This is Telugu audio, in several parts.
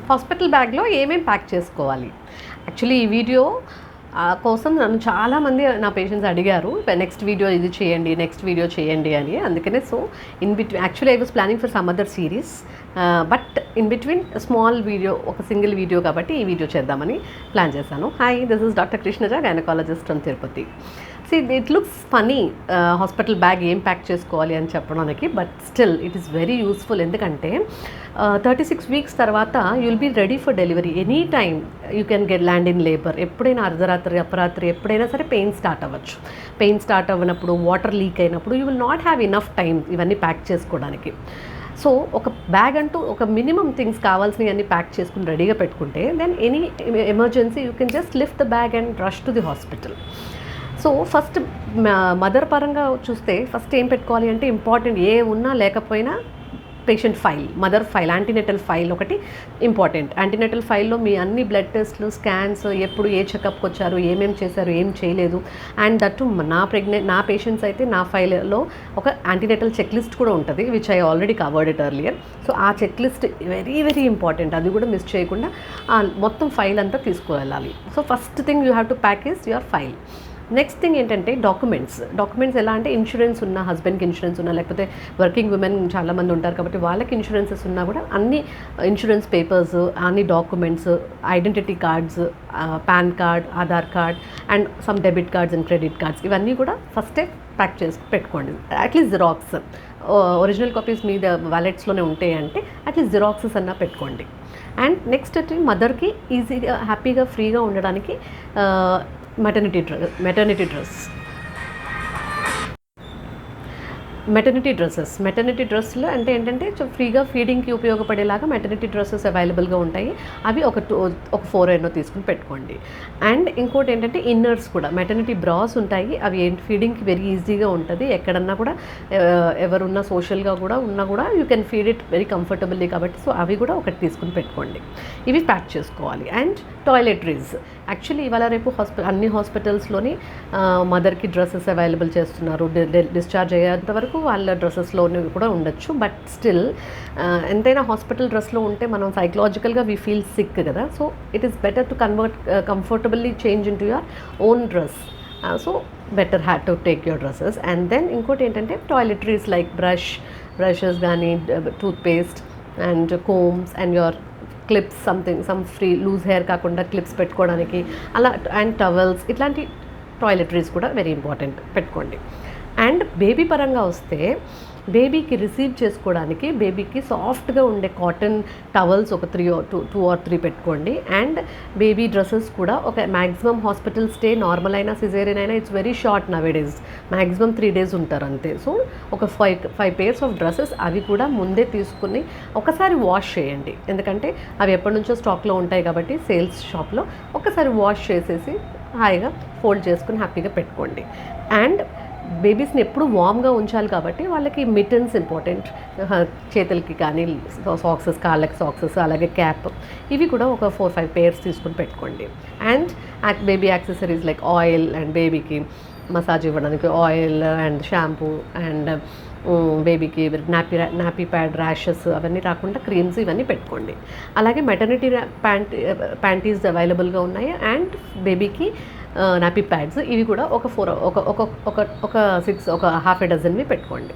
హాస్పిటల్ బ్యాగ్లో ఏమేమి ప్యాక్ చేసుకోవాలి. యాక్చువల్లీ ఈ వీడియో కోసం నన్ను చాలామంది నా పేషెంట్స్ అడిగారు, నెక్స్ట్ వీడియో ఇది చేయండి, నెక్స్ట్ వీడియో చేయండి అని. అందుకనే so in between actually I was planning for some other series, but in between small video, ఒక సింగిల్ వీడియో కాబట్టి ఈ వీడియో చేద్దామని ప్లాన్ చేశాను. Hi, this is doctor Krishnaja, gynaecologist from Tirupati. It looks funny hospital bag ఏం ప్యాక్ చేసుకోవాలి అని చెప్పడానికి, but still it is very useful. ఎందుకంటే 36 weeks తర్వాత you will be ready for delivery. Any time you can get land in labour. ఎప్పుడైనా అర్ధరాత్రి అపరాత్రి ఎప్పుడైనా సరే పెయిన్ స్టార్ట్ అవ్వచ్చు. పెయిన్ స్టార్ట్ అవ్వనప్పుడు, వాటర్ లీక్ అయినప్పుడు you will not have enough time ఇవన్నీ ప్యాక్ చేసుకోవడానికి. సో ఒక బ్యాగ్ అంటూ ఒక మినిమం థింగ్స్ కావాల్సినవి అన్నీ ప్యాక్ చేసుకుని రెడీగా పెట్టుకుంటే then any emergency you can just lift the bag and rush to the hospital. So first mother పరంగా చూస్తే ఫస్ట్ ఏం పెట్టుకోవాలి అంటే ఇంపార్టెంట్, ఏ ఉన్నా లేకపోయినా patient file, mother file, antenatal file ఒకటి ఇంపార్టెంట్. యాంటీనేటల్ ఫైల్లో మీ అన్ని బ్లడ్ టెస్ట్లు, స్కాన్స్, ఎప్పుడు ఏ చెకప్కి వచ్చారు, ఏమేమి చేశారు, ఏం చేయలేదు, అండ్ దట్టు నా పేషెంట్స్ అయితే నా ఫైల్లో ఒక యాంటీనేటల్ చెక్ లిస్ట్ కూడా ఉంటుంది, which I already covered it earlier. So ఆ check list very very important, అది కూడా మిస్ చేయకుండా మొత్తం ఫైల్ అంతా తీసుకువెళ్ళాలి. So first thing you have to pack is your file. Next thing ఏంటంటే డాక్యుమెంట్స్ ఎలా అంటే ఇన్సూరెన్స్ ఉన్న, హస్బెండ్కి ఇన్సూరెన్స్ ఉన్నా, లేకపోతే వర్కింగ్ ఉమెన్ చాలామంది ఉంటారు కాబట్టి వాళ్ళకి ఇన్సూరెన్సెస్ ఉన్నా కూడా అన్ని ఇన్సూరెన్స్ పేపర్స్, అన్ని documents, identity cards, pan card, Aadhaar card and some debit cards and credit cards, ఇవన్నీ కూడా ఫస్టే ప్యాక్ చేసి పెట్టుకోండి. అట్లీస్ట్ జిరాక్స్, ఒరిజినల్ కాపీస్ మీద వ్యాలెట్స్లోనే ఉంటాయి అంటే అట్లీస్ట్ జిరాక్సెస్ అన్నా పెట్టుకోండి. అండ్ నెక్స్ట్ వచ్చి మదర్కి ఈజీగా హ్యాపీగా ఫ్రీగా ఉండడానికి మెటర్నిటీ డ్రెస్సులు అంటే ఏంటంటే ఫ్రీగా ఫీడింగ్కి ఉపయోగపడేలాగా మెటర్నిటీ డ్రెస్సెస్ అవైలబుల్గా ఉంటాయి. అవి ఒక 4 ఎన్నో తీసుకుని పెట్టుకోండి. అండ్ ఇంకోటి ఏంటంటే ఇన్నర్స్ కూడా, మెటర్నిటీ బ్రాస్ ఉంటాయి, అవి ఫీడింగ్కి వెరీ ఈజీగా ఉంటుంది. ఎక్కడన్నా కూడా ఎవరున్నా సోషల్గా కూడా ఉన్నా కూడా you can feed it very comfortably కాబట్టి సో అవి కూడా ఒకటి తీసుకుని పెట్టుకోండి. ఇవి ప్యాక్ చేసుకోవాలి. అండ్ టాయిలెటరీస్, యాక్చువల్లీ ఇవాళ రేపు అన్ని హాస్పిటల్స్లోని మదర్కి డ్రెస్సెస్ అవైలబుల్ చేస్తున్నారు. డిశ్చార్జ్ అయ్యేంత వరకు వాళ్ళ డ్రెస్సెస్లోనే కూడా ఉండొచ్చు. బట్ స్టిల్ ఎంతైనా హాస్పిటల్ డ్రెస్లో ఉంటే మనం సైకలాజికల్గా వీ ఫీల్ సిక్ కదా. So it is better to comfortably change into your own dress. So better had to take your dresses. And then ఇంకోటి ఏంటంటే టాయిలెటరీస్ లైక్ బ్రషెస్ కానీ, toothpaste and combs and your clips, some free loose hair కాకుండా క్లిప్స్ పెట్టుకోవడానికి అలా, అండ్ టవల్స్, ఇట్లాంటి టాయిలెటరీస్ కూడా వెరీ ఇంపార్టెంట్ పెట్టుకోండి. అండ్ బేబీ పరంగా వస్తే బేబీకి రిసీవ్ చేసుకోవడానికి బేబీకి సాఫ్ట్గా ఉండే కాటన్ టవల్స్ ఒక 2 or 3 పెట్టుకోండి. అండ్ బేబీ డ్రెస్సెస్ కూడా ఒక మ్యాక్సిమం హాస్పిటల్ స్టే నార్మల్ అయినా సిజేరియన్ అయినా it's very short nowadays, maximum 3 days ఉంటారు అంతే. సో ఒక 5 pairs ఆఫ్ డ్రెస్సెస్ అవి కూడా ముందే తీసుకుని ఒకసారి వాష్ చేయండి. ఎందుకంటే అవి ఎప్పటి నుంచో స్టాక్లో ఉంటాయి కాబట్టి సేల్స్ షాప్లో ఒకసారి వాష్ చేసేసి హాయిగా ఫోల్డ్ చేసుకుని హ్యాపీగా పెట్టుకోండి. అండ్ బేబీస్ని ఎప్పుడు వామ్గా ఉంచాలి కాబట్టి వాళ్ళకి మిటన్స్ ఇంపార్టెంట్, చేతులకి కానీ సాక్సెస్, కాళ్ళకి సాక్సెస్, అలాగే క్యాప్, ఇవి కూడా ఒక 4-5 pairs తీసుకుని పెట్టుకోండి. And baby accessories like oil, and బేబీకి మసాజ్ ఇవ్వడానికి ఆయిల్ అండ్ షాంపూ, అండ్ బేబీకి నాపీ ప్యాడ్, ర్యాషెస్ అవన్నీ రాకుండా క్రీమ్స్ ఇవన్నీ పెట్టుకోండి. అలాగే మెటర్నిటీ ప్యాంటీస్ అవైలబుల్గా ఉన్నాయి. అండ్ బేబీకి నాపీ ప్యాడ్స్ ఇవి కూడా ఒక 6 డజన్వి పెట్టుకోండి.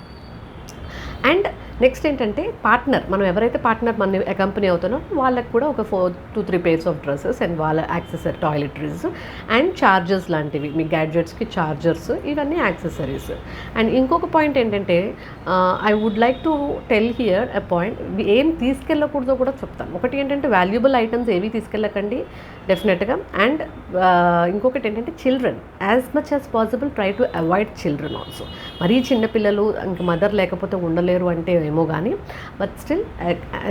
అండ్ నెక్స్ట్ ఏంటంటే పార్ట్నర్, మనం ఎవరైతే పార్ట్నర్ మన అకంపెనీ అవుతానో వాళ్ళకి కూడా ఒక 2-3 pairs ఆఫ్ డ్రెస్సెస్ అండ్ వాళ్ళ యాక్సెసరీ టాయిలెటరీస్ అండ్ చార్జర్స్ లాంటివి, మీ గ్యాడ్జెట్స్కి చార్జర్స్, ఇవన్నీ యాక్సెసరీస్. అండ్ ఇంకొక పాయింట్ ఏంటంటే I would like to tell here a point, ఏం తీసుకెళ్ళకూడదో కూడా చెప్తాను. ఒకటి ఏంటంటే వాల్యుబుల్ ఐటమ్స్ ఏవి తీసుకెళ్ళకండి డెఫినెట్గా. అండ్ ఇంకొకటి ఏంటంటే children, as much as possible try to avoid children also. మరీ చిన్నపిల్లలు ఇంకా మదర్ లేకపోతే ఉండలేరు అంటే ఏమో కానీ, బట్ స్టిల్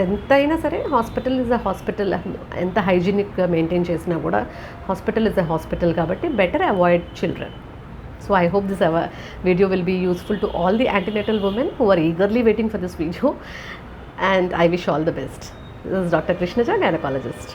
ఎంతైనా సరే హాస్పిటల్ ఇస్ అ హాస్పిటల్. ఎంత హైజీనిక్గా మెయింటైన్ చేసినా కూడా హాస్పిటల్ ఇస్ అ హాస్పిటల్ కాబట్టి better avoid children. So I hope this video will be useful to all the antenatal women who are eagerly waiting for this video, and I wish all the best. This is Dr. Krishnaja, gynecologist.